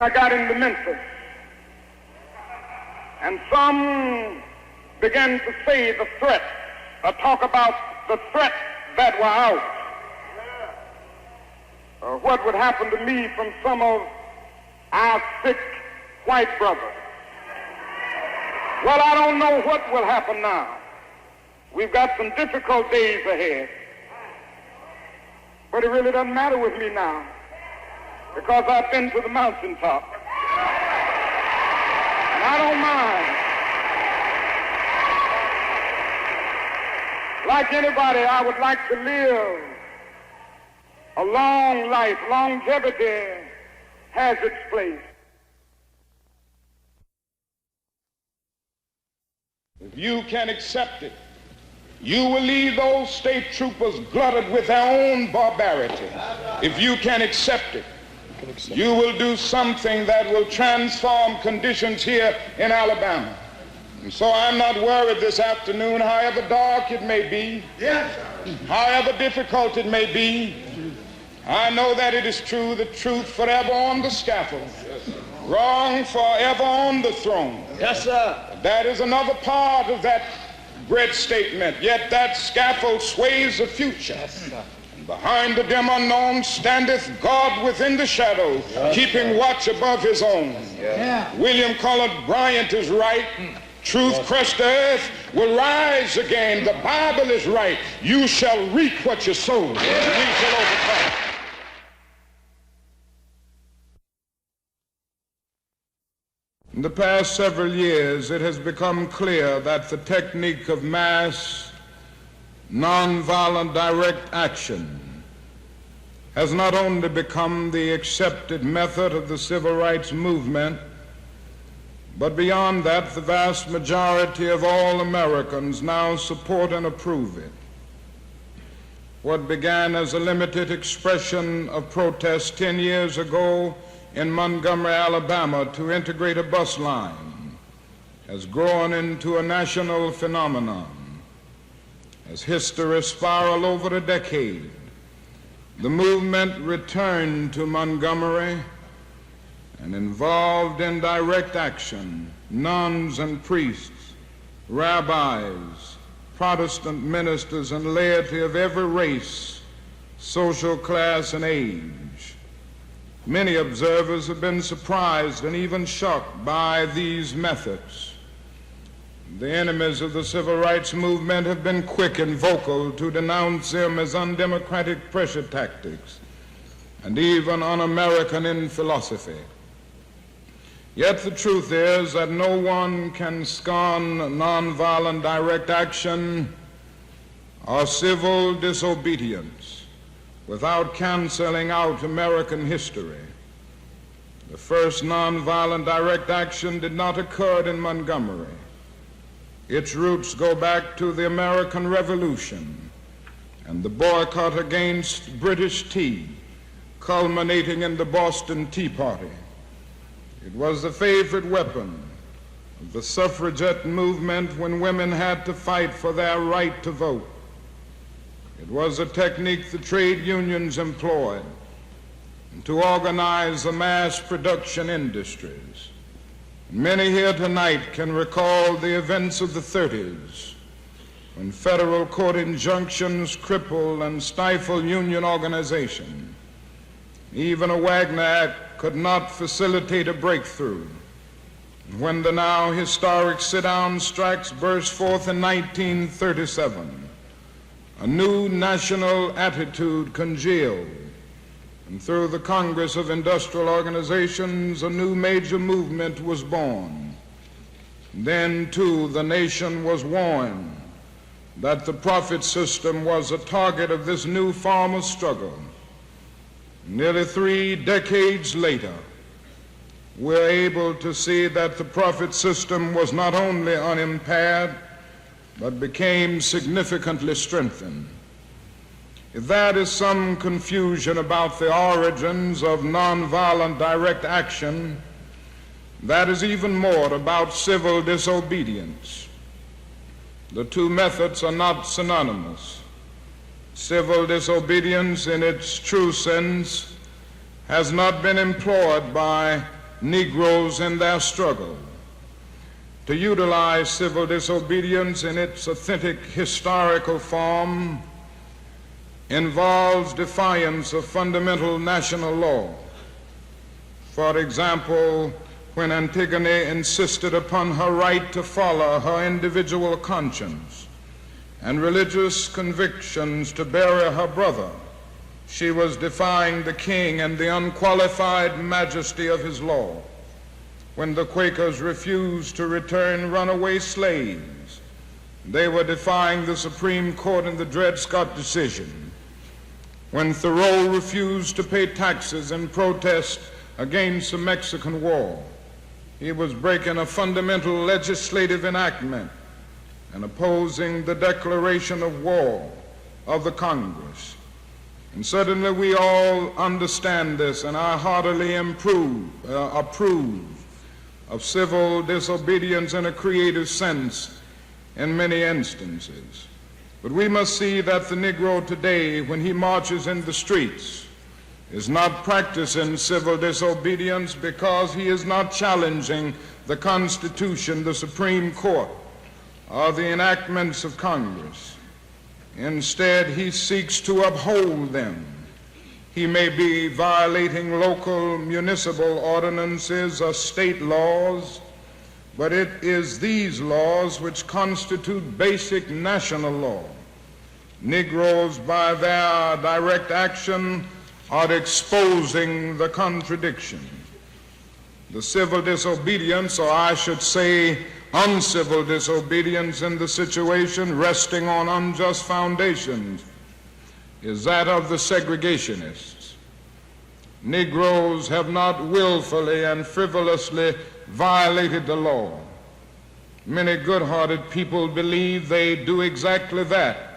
I got into Memphis, and some began to say the threat, or talk about the threat that were out. What would happen to me from some of our sick white brothers? Well, I don't know what will happen now. We've got some difficult days ahead. But it really doesn't matter with me now, because I've been to the mountaintop. And I don't mind. Like anybody, I would like to live a long life. Longevity has its place. If you can accept it, you will leave those state troopers glutted with their own barbarity. If you can accept it, you will do something that will transform conditions here in Alabama. And so I'm not worried this afternoon, however dark it may be, however difficult it may be. I know that it is true, the truth forever on the scaffold, wrong forever on the throne. Yes, sir. That is another part of that great statement. Yet that scaffold sways the future. Yes, sir. And behind the dim unknown standeth God within the shadows, keeping watch above his own. William Cullen Bryant is right. Truth crushed the earth will rise again. The Bible is right. You shall reap what you sow. We shall overcome. In the past several years, it has become clear that the technique of mass, nonviolent direct action has not only become the accepted method of the civil rights movement, but beyond that, the vast majority of all Americans now support and approve it. What began as a limited expression of protest 10 years ago in Montgomery, Alabama, to integrate a bus line has grown into a national phenomenon. As history spiraled over a decade, the movement returned to Montgomery and involved in direct action nuns and priests, rabbis, Protestant ministers, and laity of every race, social class, and age. Many observers have been surprised and even shocked by these methods. The enemies of the civil rights movement have been quick and vocal to denounce them as undemocratic pressure tactics and even un-American in philosophy. Yet the truth is that no one can scorn nonviolent direct action or civil disobedience without canceling out American history. The first nonviolent direct action did not occur in Montgomery. Its roots go back to the American Revolution and the boycott against British tea, culminating in the Boston Tea Party. It was the favorite weapon of the suffragette movement when women had to fight for their right to vote. It was a technique the trade unions employed to organize the mass production industries. Many here tonight can recall the events of the 30s, when federal court injunctions crippled and stifled union organization. Even a Wagner Act could not facilitate a breakthrough. When the now historic sit-down strikes burst forth in 1937, a new national attitude congealed, and through the Congress of Industrial Organizations, a new major movement was born. Then, too, the nation was warned that the profit system was a target of this new form of struggle. Nearly 3 decades later, we're able to see that the profit system was not only unimpaired, but became significantly strengthened. If that is some confusion about the origins of nonviolent direct action, that is even more about civil disobedience. The two methods are not synonymous. Civil disobedience in its true sense has not been employed by Negroes in their struggle. To utilize civil disobedience in its authentic historical form involves defiance of fundamental national law. For example, when Antigone insisted upon her right to follow her individual conscience and religious convictions to bury her brother, she was defying the king and the unqualified majesty of his law. When the Quakers refused to return runaway slaves, they were defying the Supreme Court in the Dred Scott decision. When Thoreau refused to pay taxes in protest against the Mexican War, he was breaking a fundamental legislative enactment and opposing the declaration of war of the Congress. And certainly we all understand this, and I heartily approve of civil disobedience in a creative sense in many instances. But we must see that the Negro today, when he marches in the streets, is not practicing civil disobedience because he is not challenging the Constitution, the Supreme Court, or the enactments of Congress. Instead, he seeks to uphold them. He may be violating local municipal ordinances or state laws, but it is these laws which constitute basic national law. Negroes, by their direct action, are exposing the contradiction. The civil disobedience, or I should say uncivil disobedience in the situation resting on unjust foundations, is that of the segregationists. Negroes have not willfully and frivolously violated the law. Many good-hearted people believe they do exactly that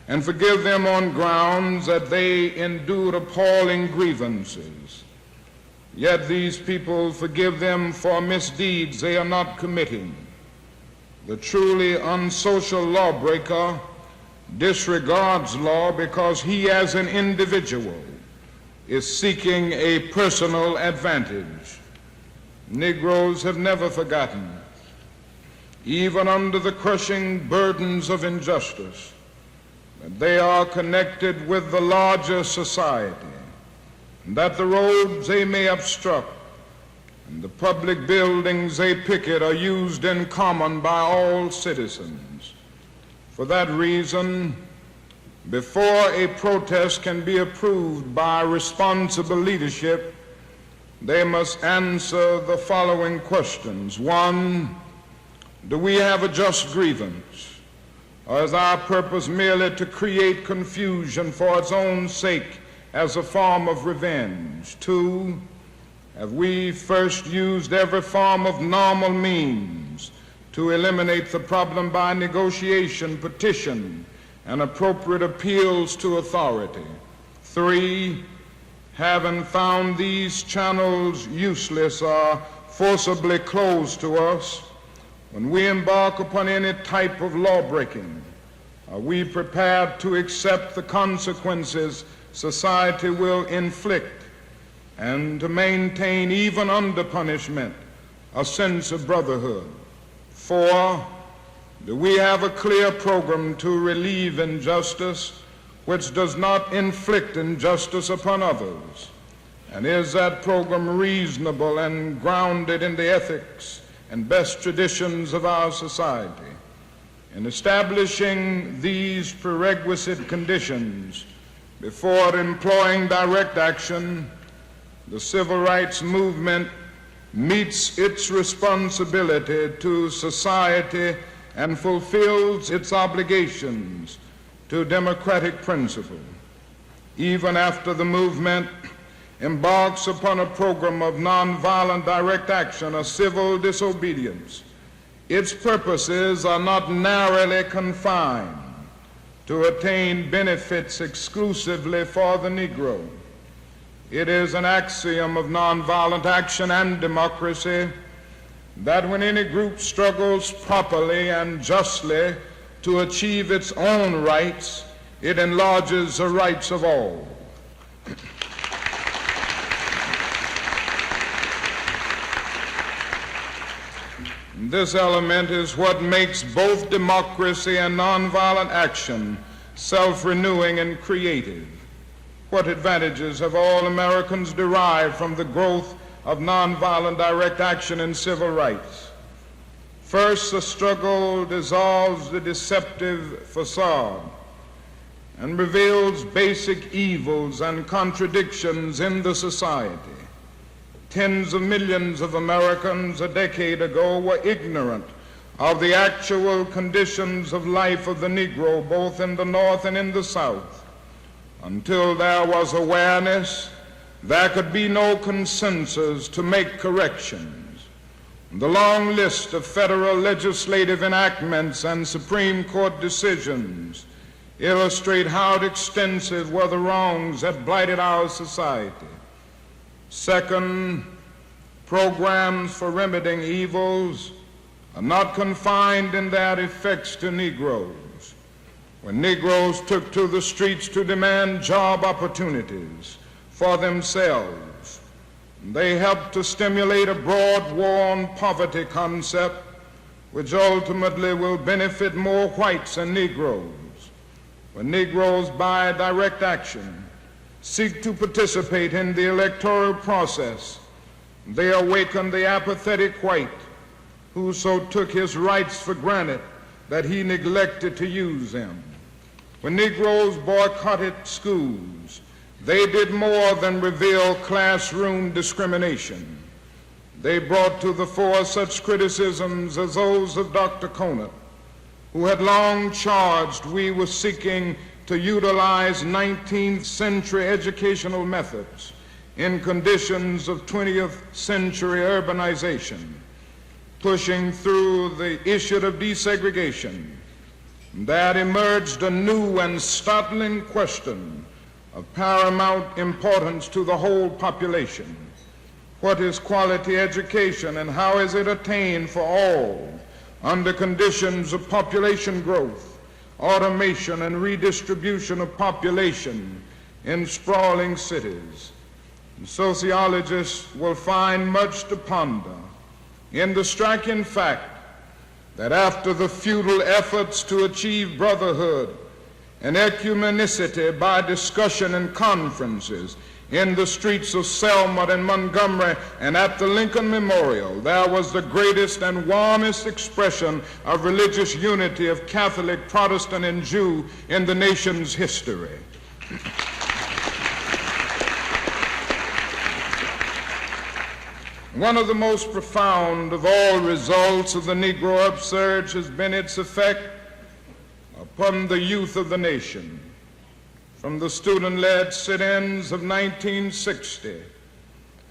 and forgive them on grounds that they endured appalling grievances. Yet these people forgive them for misdeeds they are not committing. The truly unsocial lawbreaker disregards law because he as an individual is seeking a personal advantage. Negroes have never forgotten, even under the crushing burdens of injustice, that they are connected with the larger society, and that the roads they may obstruct and the public buildings they picket are used in common by all citizens. For that reason, before a protest can be approved by responsible leadership, they must answer the following questions. One, do we have a just grievance? Or is our purpose merely to create confusion for its own sake as a form of revenge? Two, have we first used every form of normal means to eliminate the problem by negotiation, petition, and appropriate appeals to authority? Three, having found these channels useless or forcibly closed to us, when we embark upon any type of lawbreaking, are we prepared to accept the consequences society will inflict and to maintain, even under punishment, a sense of brotherhood? Four, do we have a clear program to relieve injustice which does not inflict injustice upon others? And is that program reasonable and grounded in the ethics and best traditions of our society? In establishing these prerequisite conditions before employing direct action, the civil rights movement meets its responsibility to society and fulfills its obligations to democratic principle. Even after the movement embarks upon a program of nonviolent direct action or civil disobedience, its purposes are not narrowly confined to attain benefits exclusively for the Negro. It is an axiom of nonviolent action and democracy that when any group struggles properly and justly to achieve its own rights, it enlarges the rights of all. This element is what makes both democracy and nonviolent action self-renewing and creative. What advantages have all Americans derived from the growth of nonviolent direct action in civil rights? First, the struggle dissolves the deceptive facade and reveals basic evils and contradictions in the society. Tens of millions of Americans a decade ago were ignorant of the actual conditions of life of the Negro, both in the North and in the South. Until there was awareness, there could be no consensus to make corrections. The long list of federal legislative enactments and Supreme Court decisions illustrate how extensive were the wrongs that blighted our society. Second, programs for remedying evils are not confined in their effects to Negroes. When Negroes took to the streets to demand job opportunities for themselves, they helped to stimulate a broad war on poverty concept, which ultimately will benefit more whites than Negroes. When Negroes, by direct action, seek to participate in the electoral process, they awaken the apathetic white who so took his rights for granted that he neglected to use them. When Negroes boycotted schools, they did more than reveal classroom discrimination. They brought to the fore such criticisms as those of Dr. Conant, who had long charged we were seeking to utilize 19th century educational methods in conditions of 20th century urbanization, pushing through the issue of desegregation. There emerged a new and startling question of paramount importance to the whole population. What is quality education and how is it attained for all under conditions of population growth, automation, and redistribution of population in sprawling cities? And sociologists will find much to ponder in the striking fact that after the futile efforts to achieve brotherhood and ecumenicity by discussion and conferences in the streets of Selma and Montgomery and at the Lincoln Memorial, there was the greatest and warmest expression of religious unity of Catholic, Protestant, and Jew in the nation's history. One of the most profound of all results of the Negro upsurge has been its effect upon the youth of the nation. From the student-led sit-ins of 1960,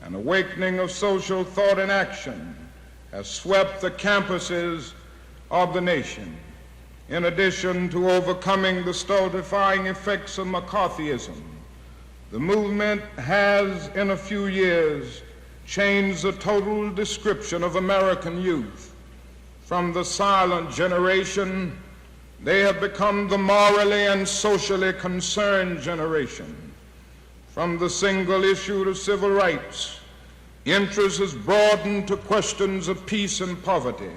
an awakening of social thought and action has swept the campuses of the nation. In addition to overcoming the stultifying effects of McCarthyism, the movement has, in a few years, changed the total description of American youth. From the silent generation, they have become the morally and socially concerned generation. From the single issue of civil rights, interest has broadened to questions of peace and poverty.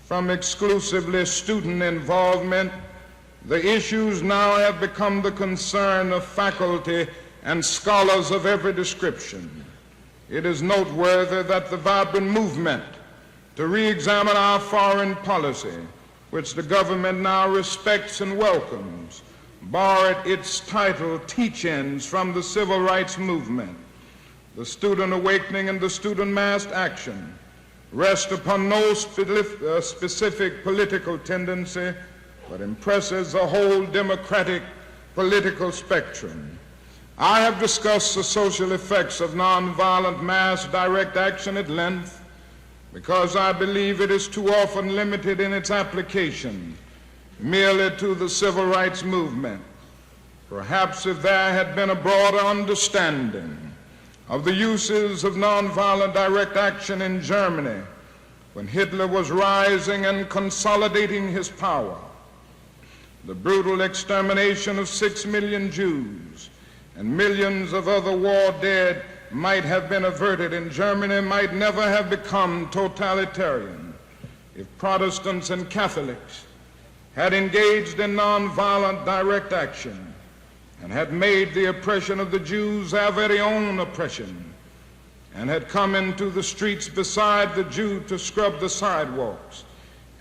From exclusively student involvement, the issues now have become the concern of faculty and scholars of every description. It is noteworthy that the vibrant movement to re-examine our foreign policy, which the government now respects and welcomes, borrowed its title Teach-ins from the civil rights movement. The student awakening and the student mass action rest upon no specific political tendency, but impresses the whole democratic political spectrum. I have discussed the social effects of nonviolent mass direct action at length because I believe it is too often limited in its application merely to the civil rights movement. Perhaps if there had been a broader understanding of the uses of nonviolent direct action in Germany when Hitler was rising and consolidating his power, the brutal extermination of 6 million Jews and millions of other war dead might have been averted, and Germany might never have become totalitarian. if Protestants and Catholics had engaged in nonviolent direct action and had made the oppression of the Jews their very own oppression, and had come into the streets beside the Jew to scrub the sidewalks,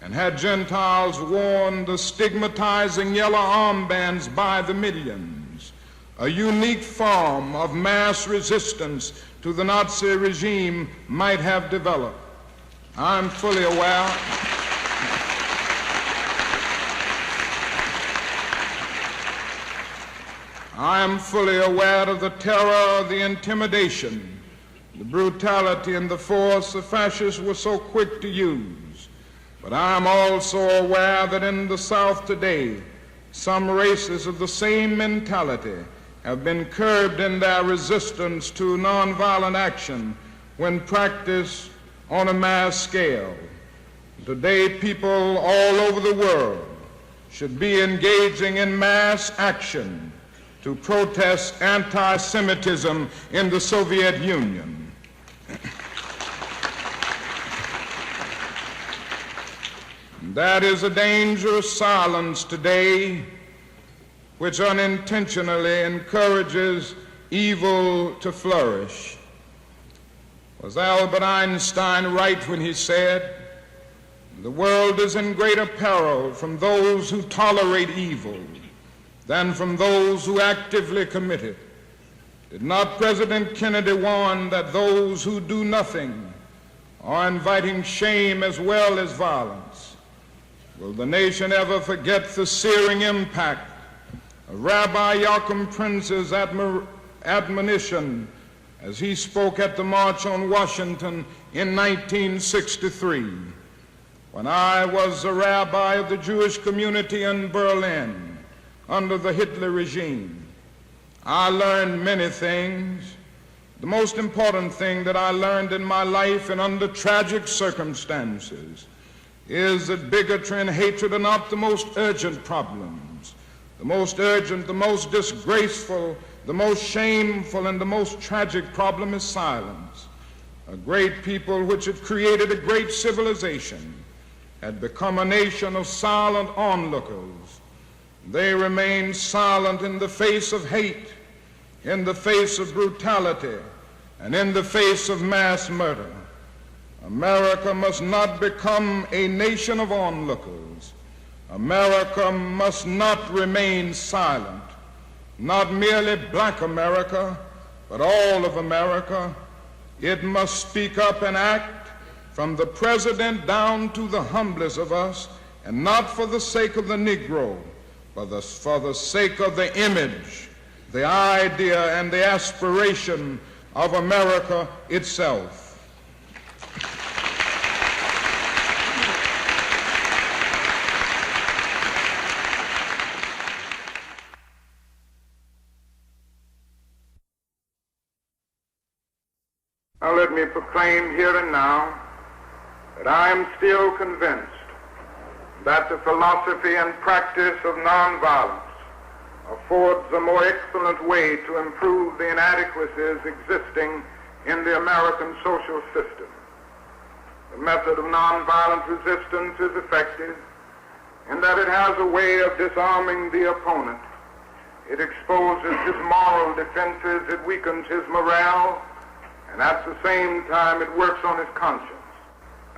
and had Gentiles worn the stigmatizing yellow armbands by the millions, a unique form of mass resistance to the Nazi regime might have developed. I'm fully aware of the terror, the intimidation, the brutality, and the force the fascists were so quick to use. But I am also aware that in the South today, some races of the same mentality have been curbed in their resistance to nonviolent action when practiced on a mass scale. Today, people all over the world should be engaging in mass action to protest anti-Semitism in the Soviet Union. That is a dangerous silence today which unintentionally encourages evil to flourish. Was Albert Einstein right when he said, "The world is in greater peril from those who tolerate evil than from those who actively commit it"? Did not President Kennedy warn that those who do nothing are inviting shame as well as violence? Will the nation ever forget the searing impact of Rabbi Joachim Prince's admonition as he spoke at the March on Washington in 1963? When I was a rabbi of the Jewish community in Berlin under the Hitler regime, I learned many things. The most important thing that I learned in my life and under tragic circumstances is that bigotry and hatred are not the most urgent problems. The most urgent, the most disgraceful, the most shameful, and the most tragic problem is silence. A great people which had created a great civilization had become a nation of silent onlookers. They remained silent in the face of hate, in the face of brutality, and in the face of mass murder. America must not become a nation of onlookers. America must not remain silent. Not merely black America, but all of America. It must speak up and act from the president down to the humblest of us, and not for the sake of the Negro, but for the sake of the image, the idea, and the aspiration of America itself. Now let me proclaim here and now that I am still convinced that the philosophy and practice of nonviolence affords a more excellent way to improve the inadequacies existing in the American social system. The method of nonviolent resistance is effective in that it has a way of disarming the opponent. It exposes his moral defenses, it weakens his morale, and at the same time it works on his conscience.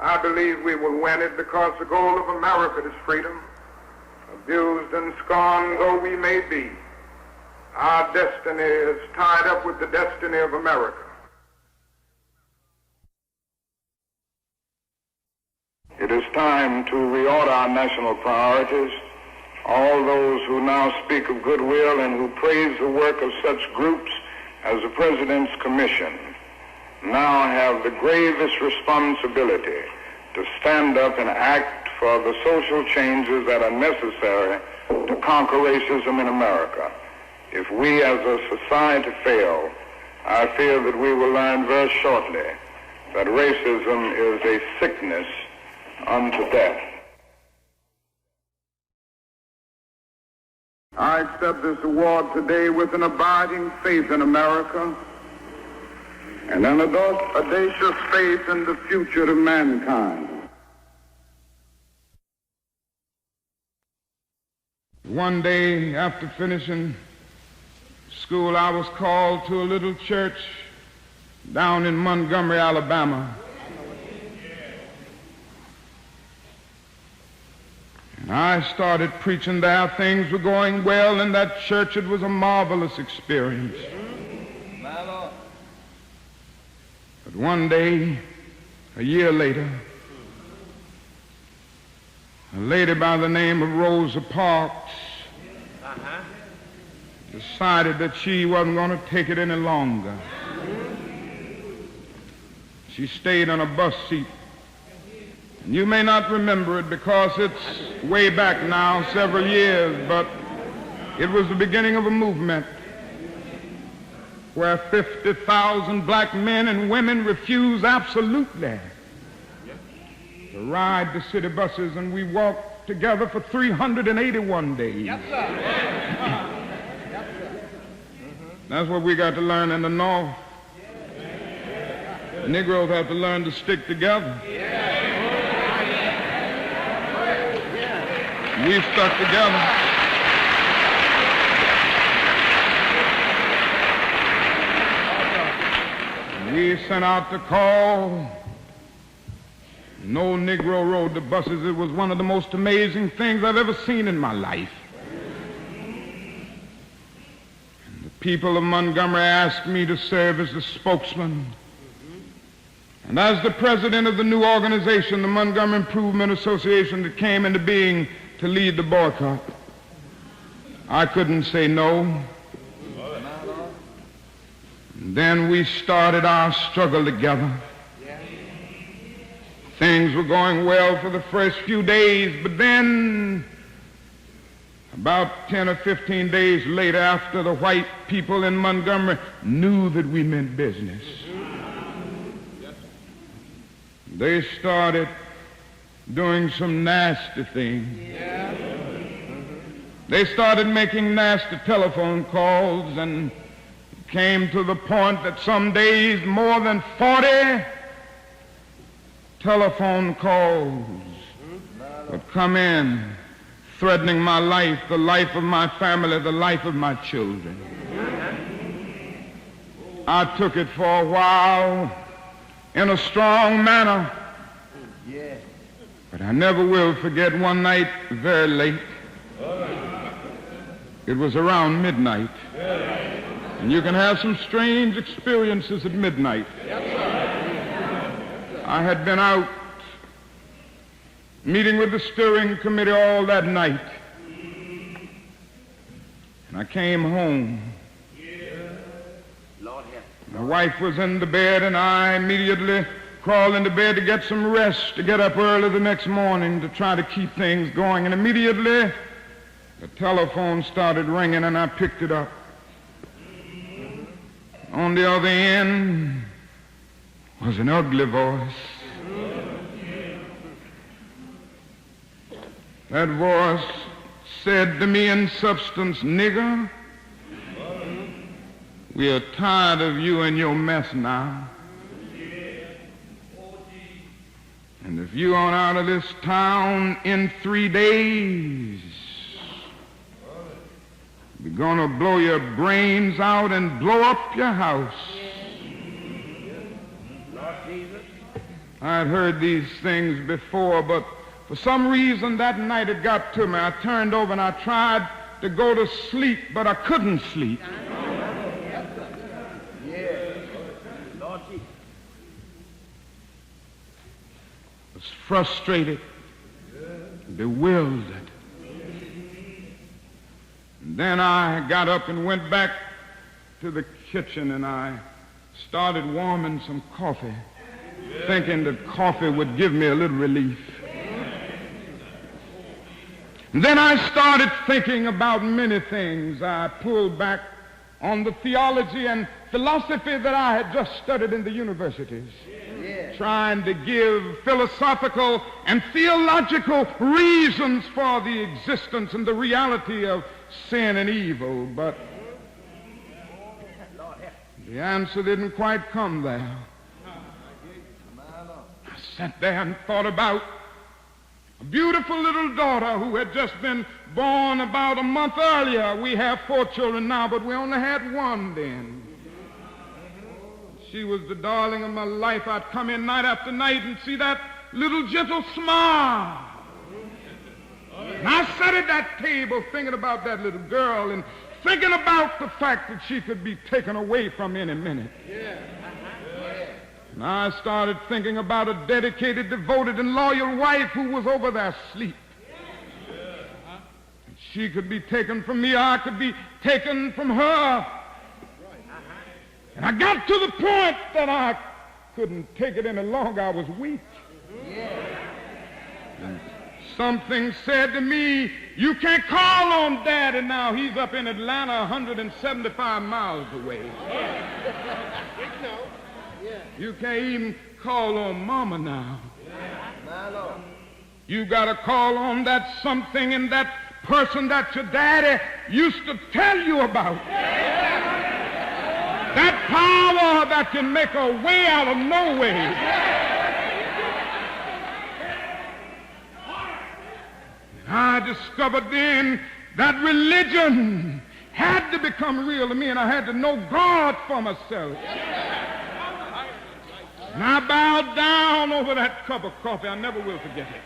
I believe we will win it because the goal of America is freedom. Abused and scorned though we may be, our destiny is tied up with the destiny of America. It is time to reorder our national priorities. All those who now speak of goodwill and who praise the work of such groups as the President's Commission now have the gravest responsibility to stand up and act for the social changes that are necessary to conquer racism in America. If we as a society fail, I fear that we will learn very shortly that racism is a sickness unto death. I accept this award today with an abiding faith in America and an audacious faith in the future of mankind. One day after finishing school, I was called to a little church down in Montgomery, Alabama. And I started preaching there. Things were going well in that church. It was a marvelous experience. But one day, a year later, a lady by the name of Rosa Parks decided that she wasn't going to take it any longer. She stayed on a bus seat. And you may not remember it because it's way back now, several years, but it was the beginning of a movement where 50,000 black men and women refused absolutely to ride the city buses, and we walked together for 381 days. Yes, sir. That's what we got to learn in the North. The Negroes have to learn to stick together. We've stuck together. We sent out the call. No Negro rode the buses. It was one of the most amazing things I've ever seen in my life. And the people of Montgomery asked me to serve as the spokesman. And as the president of the new organization, the Montgomery Improvement Association, that came into being to lead the boycott, I couldn't say no. And then we started our struggle together. Things were going well for the first few days, but then about 10 or 15 days later, after the white people in Montgomery knew that we meant business, they started doing some nasty things. They started making nasty telephone calls, and it came to the point that some days more than 40 telephone calls would come in, threatening my life, the life of my family, the life of my children. I took it for a while in a strong manner, but I never will forget one night very late. It was around midnight, and you can have some strange experiences at midnight. I had been out meeting with the steering committee all that night, and I came home. My wife was in the bed, and I immediately crawled into bed to get some rest, to get up early the next morning to try to keep things going. And immediately the telephone started ringing, and I picked it up. On the other end was an ugly voice. That voice said to me in substance, "Nigger, we are tired of you and your mess now. And if you aren't out of this town in 3 days, we're going to blow your brains out and blow up your house." I had heard these things before, but for some reason that night it got to me. I turned over and I tried to go to sleep, but I couldn't sleep. I was frustrated, bewildered. And then I got up and went back to the kitchen, and I started warming some coffee, thinking that coffee would give me a little relief. And then I started thinking about many things. I pulled back on the theology and philosophy that I had just studied in the universities, trying to give philosophical and theological reasons for the existence and the reality of sin and evil. But the answer didn't quite come there. I sat there and thought about a beautiful little daughter who had just been born about a month earlier. We have 4 children now, but we only had 1 then. She was the darling of my life. I'd come in night after night and see that little gentle smile. And I sat at that table thinking about that little girl and thinking about the fact that she could be taken away from any minute. And I started thinking about a dedicated, devoted, and loyal wife who was over there asleep. She could be taken from me, or I could be taken from her. And I got to the point that I couldn't take it any longer. I was weak. And something said to me, you can't call on Daddy now. He's up in Atlanta 175 miles away. You can't even call on Mama now. You got to call on that something and that person that your daddy used to tell you about. That power that can make a way out of no way. I discovered then that religion had to become real to me, and I had to know God for myself. And I bowed down over that cup of coffee. I never will forget it.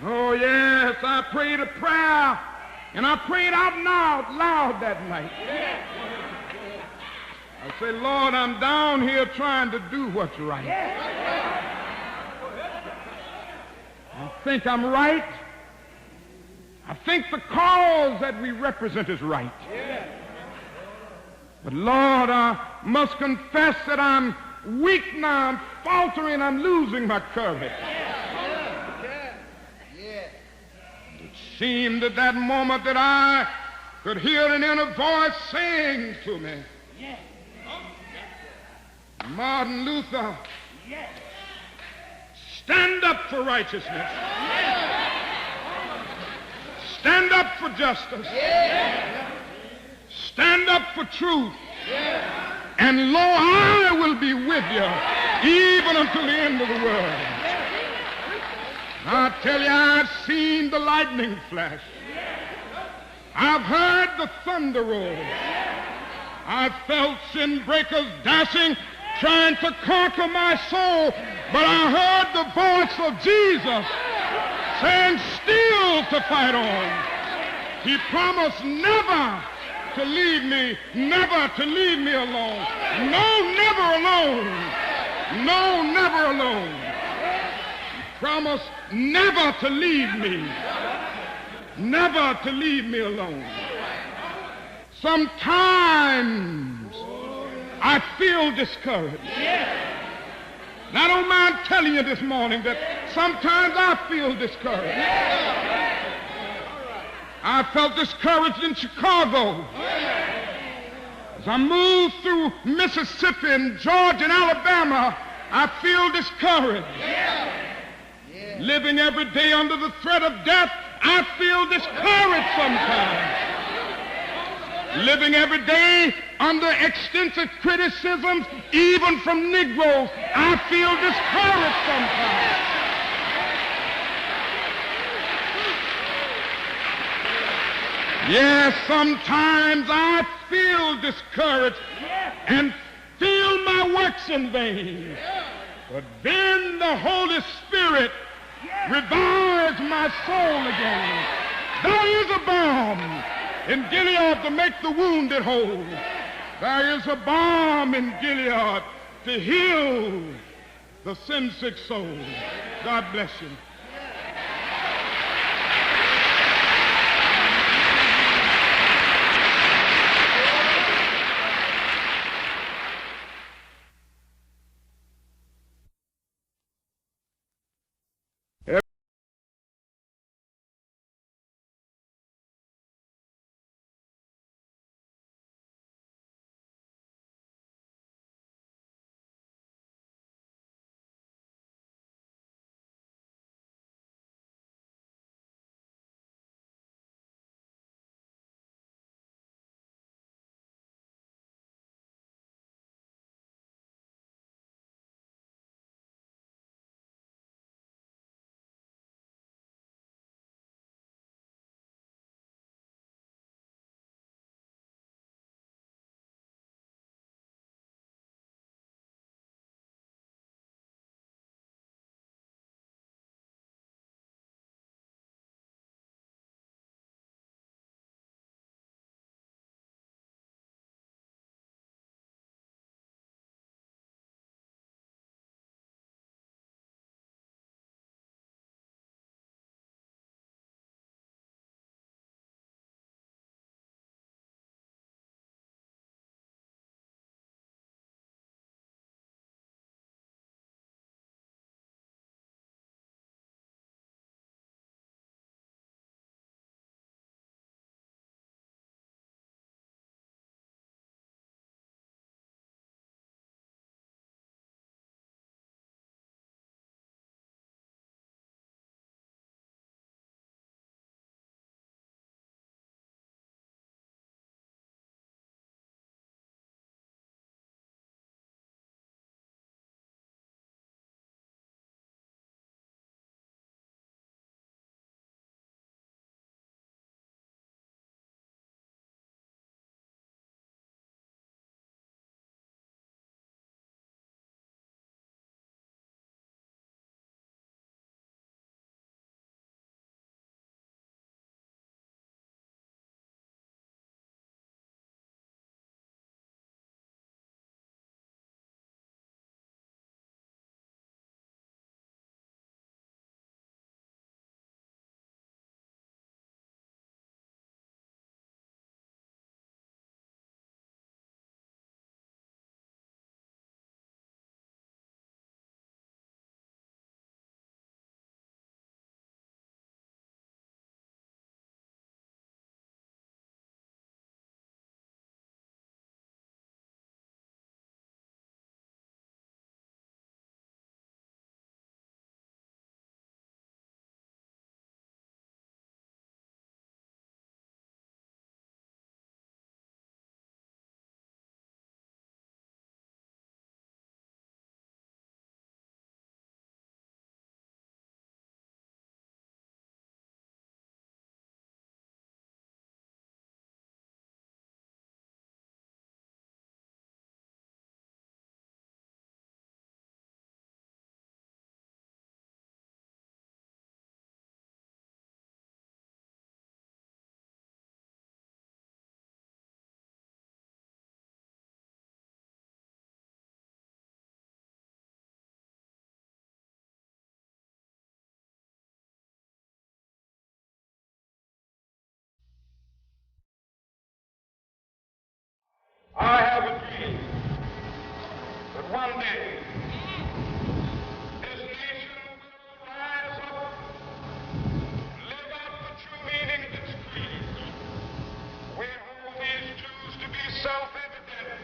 Oh, yes, I prayed a prayer, and I prayed out loud that night. I said, Lord, I'm down here trying to do what's right. I think I'm right. I think the cause that we represent is right. But Lord, I must confess that I'm weak now, I'm faltering, I'm losing my courage. It seemed at that moment that I could hear an inner voice saying to me, Martin Luther, stand up for righteousness. Stand up for justice. Stand up for truth. And lo, I will be with you even until the end of the world. I tell you, I've seen the lightning flash. I've heard the thunder roll. I've felt sin breakers dashing, trying to conquer my soul. But I heard the voice of Jesus saying, still to fight on. He promised never to leave me, never to leave me alone. No, never alone. No, never alone. He promised never to leave me, never to leave me alone. Sometimes I feel discouraged. And I don't mind telling you this morning that sometimes I feel discouraged. I felt discouraged in Chicago. As I moved through Mississippi and Georgia and Alabama, I feel discouraged. Living every day under the threat of death, I feel discouraged sometimes. Living every day under extensive criticisms, even from Negroes, I feel discouraged sometimes. Yes, sometimes I feel discouraged and feel my works in vain. But then the Holy Spirit revives my soul again. There is a balm in Gilead to make the wounded whole. There is a balm in Gilead to heal the sin-sick soul. God bless you. have a dream that one day this nation will rise up, live out the true meaning of its creed. We hold these truths to be self-evident,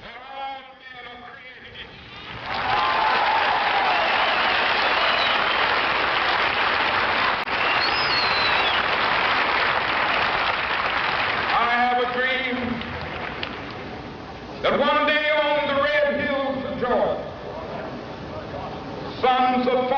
that all men are created equal. That one day on the red hills of Georgia, sons of